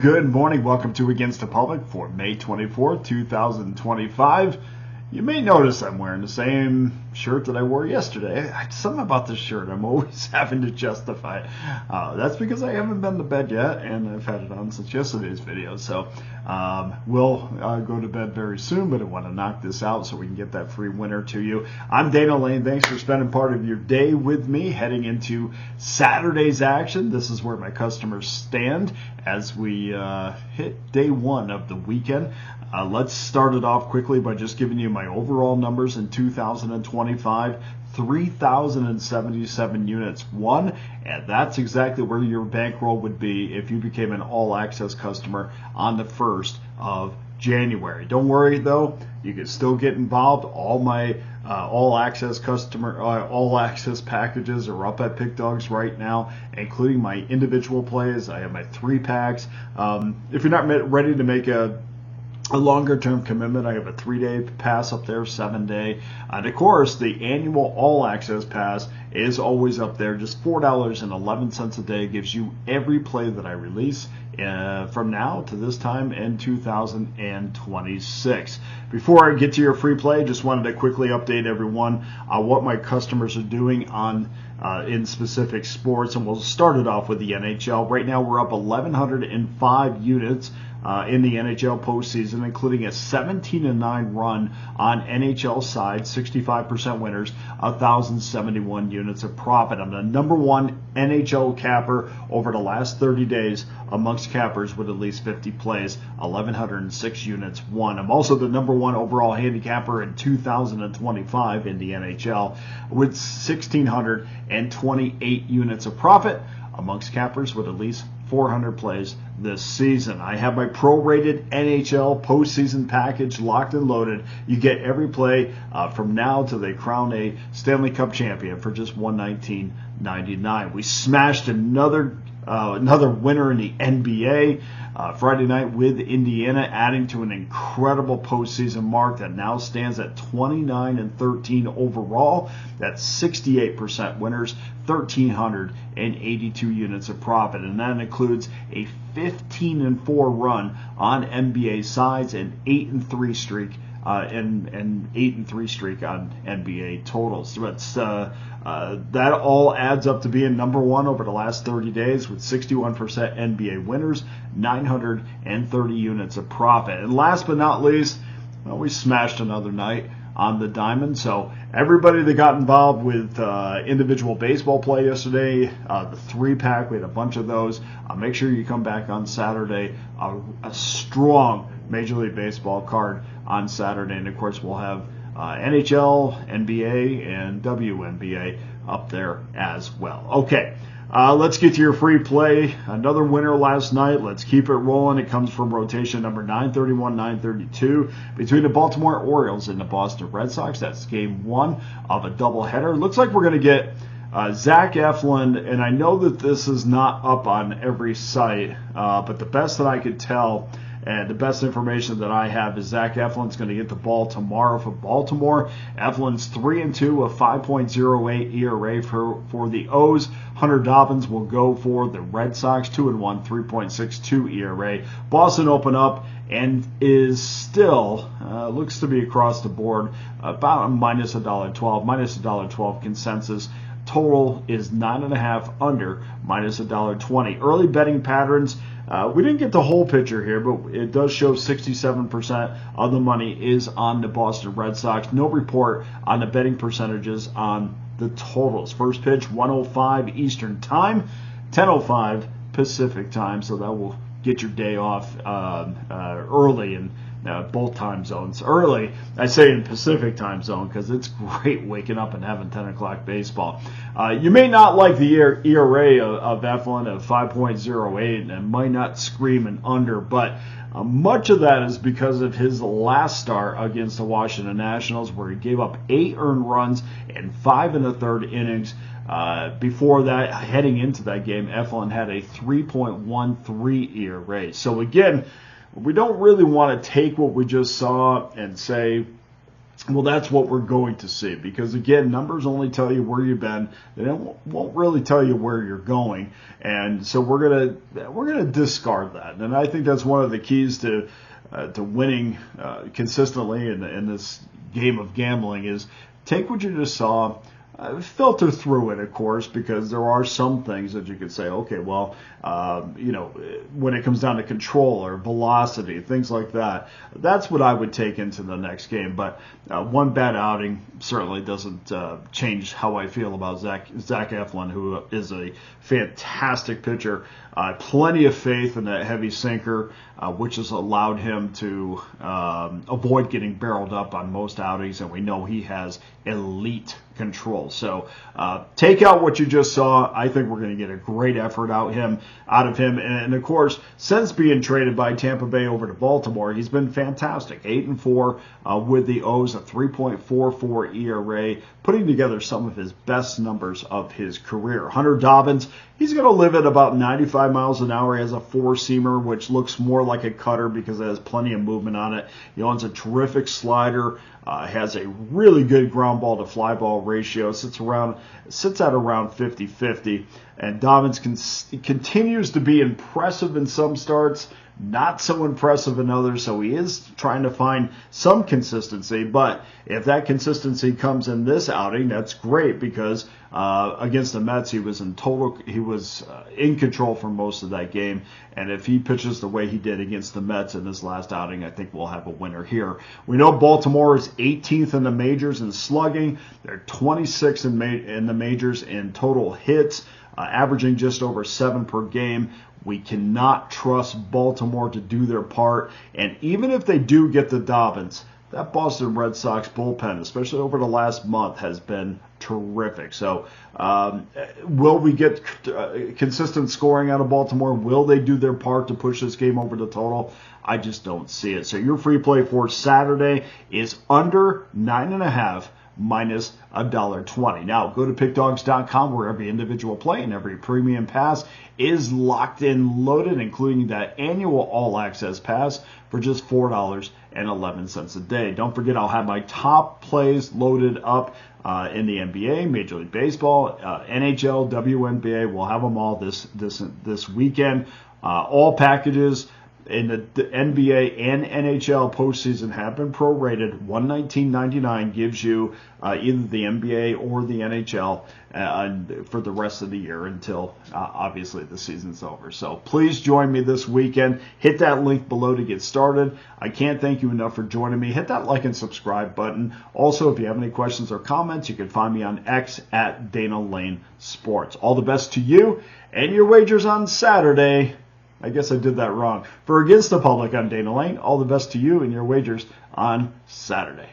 Good morning. Welcome to Against the Public for May 24th, 2025. You may notice I'm wearing the same shirt that I wore yesterday. Something about this shirt I'm always having to justify. That's because I haven't been to bed yet, and I've had it on since yesterday's video. So we'll go to bed very soon, but I want to knock this out so we can get that free winner to you. I'm Dana Lane. Thanks for spending part of your day with me heading into Saturday's action. This is where my customers stand as we hit day one of the weekend. Let's start it off quickly by just giving you my overall numbers in 2025. 3,077 units won, and that's exactly where your bankroll would be if you became an all-access customer on the 1st of January. Don't worry though, you can still get involved. All my all-access packages are up at Pickdawgz right now, including my individual plays. I have my 3-packs. If you're not ready to make a longer-term commitment, I have a 3-day pass up there, 7-day. And of course, the annual all-access pass is always up there. Just $4.11 a day gives you every play that I release from now to this time in 2026. Before I get to your free play, just wanted to quickly update everyone on what my customers are doing on in specific sports, and we'll start it off with the NHL. Right now, we're up 1,105 units in the NHL postseason, including a 17-9 run on NHL side, 65% winners, 1,071 units of profit. I'm the number one NHL capper over the last 30 days amongst cappers with at least 50 plays, 1,106 units won. I'm also the number one overall handicapper in 2025 in the NHL with 1,628 units of profit amongst cappers with at least 400 plays this season. I have my prorated NHL postseason package locked and loaded. You get every play from now till they crown a Stanley Cup champion for just $119.99. We smashed another winner in the NBA Friday night with Indiana, adding to an incredible postseason mark that now stands at 29-13 overall. That's 68% winners, 1,382 units of profit, and that includes a 15-4 run on NBA sides and 8-3 streak. And 8-3 streak on NBA totals. So that all adds up to being number one over the last 30 days with 61% NBA winners, 930 units of profit. And last but not least, we smashed another night on the diamond. So everybody that got involved with individual baseball play yesterday, the 3-pack, we had a bunch of those. Make sure you come back on Saturday. A strong Major League Baseball card on Saturday, and of course we'll have NHL, NBA, and WNBA up there as well. Okay, let's get to your free play. Another winner last night. Let's keep it rolling. It comes from rotation number 931-932 between the Baltimore Orioles and the Boston Red Sox. That's game one of a doubleheader. Looks like we're going to get Zach Eflin, and I know that this is not up on every site, but the best that I could tell and the best information that I have is Zach Eflin's going to get the ball tomorrow for Baltimore. Eflin's 3-2, a 5.08 ERA for the O's. Hunter Dobbins will go for the Red Sox, 2-1, 3.62 ERA. Boston open up and is still, looks to be across the board, about a minus $1.12 consensus. Total is 9.5 under, minus $1.20. Early betting patterns. We didn't get the whole picture here, but it does show 67% of the money is on the Boston Red Sox. No report on the betting percentages on the totals. First pitch, 1:05 Eastern Time, 10:05 Pacific Time, so that will get your day off early in both time zones. Early, I say in Pacific Time Zone because it's great waking up and having 10 o'clock baseball. You may not like the ERA of Eflin of 5.08 and might not scream an under, but much of that is because of his last start against the Washington Nationals, where he gave up 8 earned runs in 5 1/3 innings. Before that, heading into that game, Eflin had a 3.13 ERA. So again, we don't really want to take what we just saw and say Well, that's what we're going to see, because again, numbers only tell you where you've been. They won't really tell you where you're going, and so we're gonna discard that. And I think that's one of the keys to winning consistently in this game of gambling is take what you just saw. Filter through it, of course, because there are some things that you could say, okay, well, when it comes down to control or velocity, things like that, that's what I would take into the next game. But one bad outing certainly doesn't change how I feel about Zach Eflin, who is a fantastic pitcher. Plenty of faith in that heavy sinker, which has allowed him to avoid getting barreled up on most outings, and we know he has elite control. So take out what you just saw. I think we're going to get a great effort out of him. And of course, since being traded by Tampa Bay over to Baltimore, he's been fantastic. 8-4 with the O's, a 3.44 ERA, putting together some of his best numbers of his career. Hunter Dobbins, he's going to live at about 95 miles an hour. He has a four-seamer, which looks more like a cutter because it has plenty of movement on it. He owns a terrific slider, has a really good ground ball to fly ball ratio, sits at around 50-50. And Dobbins continues to be impressive in some starts, not so impressive in others, so he is trying to find some consistency. But if that consistency comes in this outing, that's great, because against the Mets, he was in control for most of that game. And if he pitches the way he did against the Mets in this last outing, I think we'll have a winner here. We know Baltimore is 18th in the majors in slugging. They're 26th in the majors in total hits, averaging just over 7 per game. We cannot trust Baltimore to do their part. And even if they do get the Dobbins, that Boston Red Sox bullpen, especially over the last month, has been terrific. So will we get consistent scoring out of Baltimore? Will they do their part to push this game over the total? I just don't see it. So your free play for Saturday is under 9.5 minus $1.20. Now go to pickdawgz.com, where every individual play and every premium pass is locked in, loaded, including that annual all-access pass for just $4.11 a day. Don't forget, I'll have my top plays loaded up in the NBA, Major League Baseball, NHL, WNBA. We'll have them all this weekend. All packages in the NBA and NHL postseason have been prorated. $119.99 gives you either the NBA or the NHL for the rest of the year until obviously the season's over. So please join me this weekend. Hit that link below to get started. I can't thank you enough for joining me. Hit that like and subscribe button. Also, if you have any questions or comments, you can find me on X at Dana Lane Sports. All the best to you and your wagers on Saturday. I guess I did that wrong. For Against the Public, I'm Dana Lane. All the best to you and your wagers on Saturday.